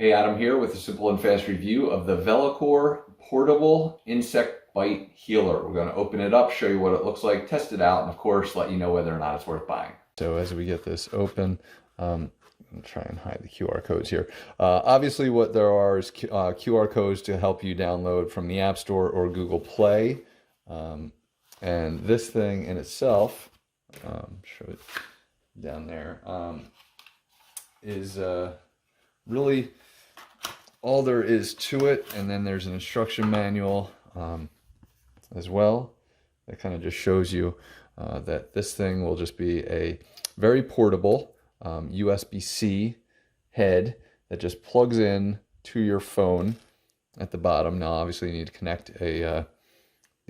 Hey, Adam here with a simple and fast review of the Veolqor portable insect bite healer. We're going to open it up, show you what it looks like, test it out, and of course let you know whether or not it's worth buying. So as we get this open, I'm try and hide the QR codes here. Obviously what there are is QR codes to help you download from the App Store or Google Play. And this thing in itself, show it down there, is really all there is to it. And then there's an instruction manual as well that kind of just shows you that this thing will just be a very portable USB-C head that just plugs in to your phone at the bottom. Now obviously you need to connect the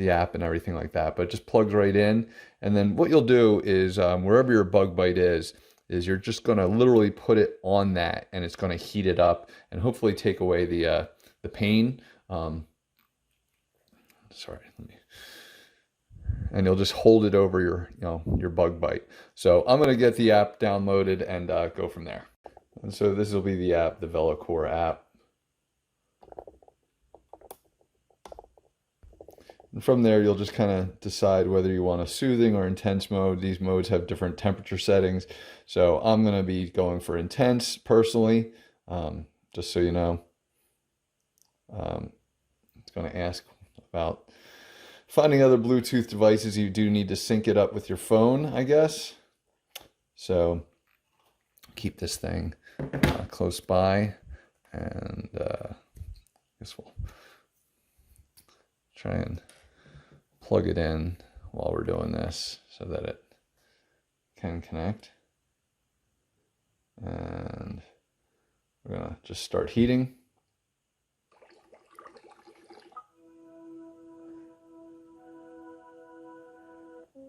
app and everything like that, but it just plugs right in. And then what you'll do is wherever your bug bite is you're just going to literally put it on that, and it's going to heat it up and hopefully take away the pain. Sorry, and you'll just hold it over your bug bite. So I'm going to get the app downloaded and go from there. And so this will be the app, the Veolqor app. And from there, you'll just kind of decide whether you want a soothing or intense mode. These modes have different temperature settings. So I'm going to be going for intense personally, just so you know. It's going to ask about finding other Bluetooth devices. You do need to sync it up with your phone, I guess. So keep this thing close by, and I guess we'll try and plug it in while we're doing this so that it can connect. And we're gonna just start heating.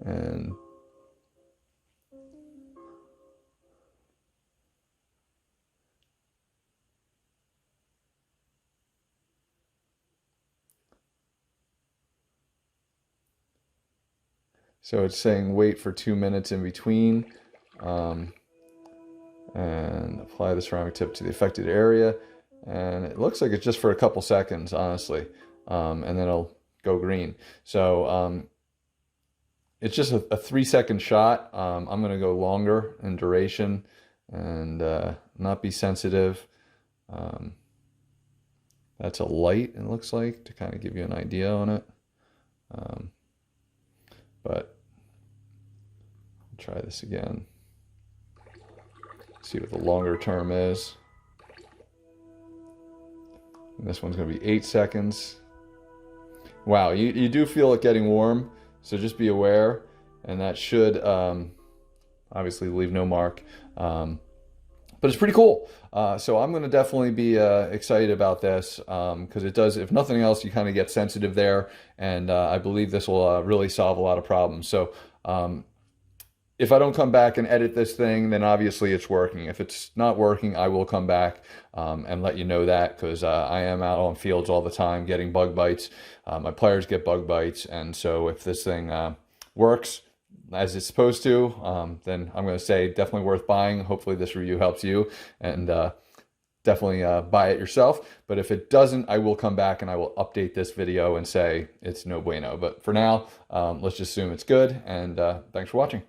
And so it's saying wait for 2 minutes in between, and apply the ceramic tip to the affected area. And it looks like it's just for a couple seconds, honestly, and then it'll go green. So it's just a 3-second shot. I'm going to go longer in duration and not be sensitive. That's a light, it looks like, to kind of give you an idea on it. But I'll try this again. See what the longer term is. And this one's going to be 8 seconds. Wow, you do feel it getting warm, so just be aware. And that should obviously leave no mark. But it's pretty cool. So I'm going to definitely be excited about this because it does, if nothing else, you kind of get sensitive there. And I believe this will really solve a lot of problems. So if I don't come back and edit this thing, then obviously it's working. If it's not working, I will come back and let you know that, because I am out on fields all the time getting bug bites. My players get bug bites. And so if this thing works as it's supposed to, then I'm going to say definitely worth buying. Hopefully this review helps you, and definitely buy it yourself. But if it doesn't, I will come back and I will update this video and say it's no bueno. But for now, let's just assume it's good, and thanks for watching.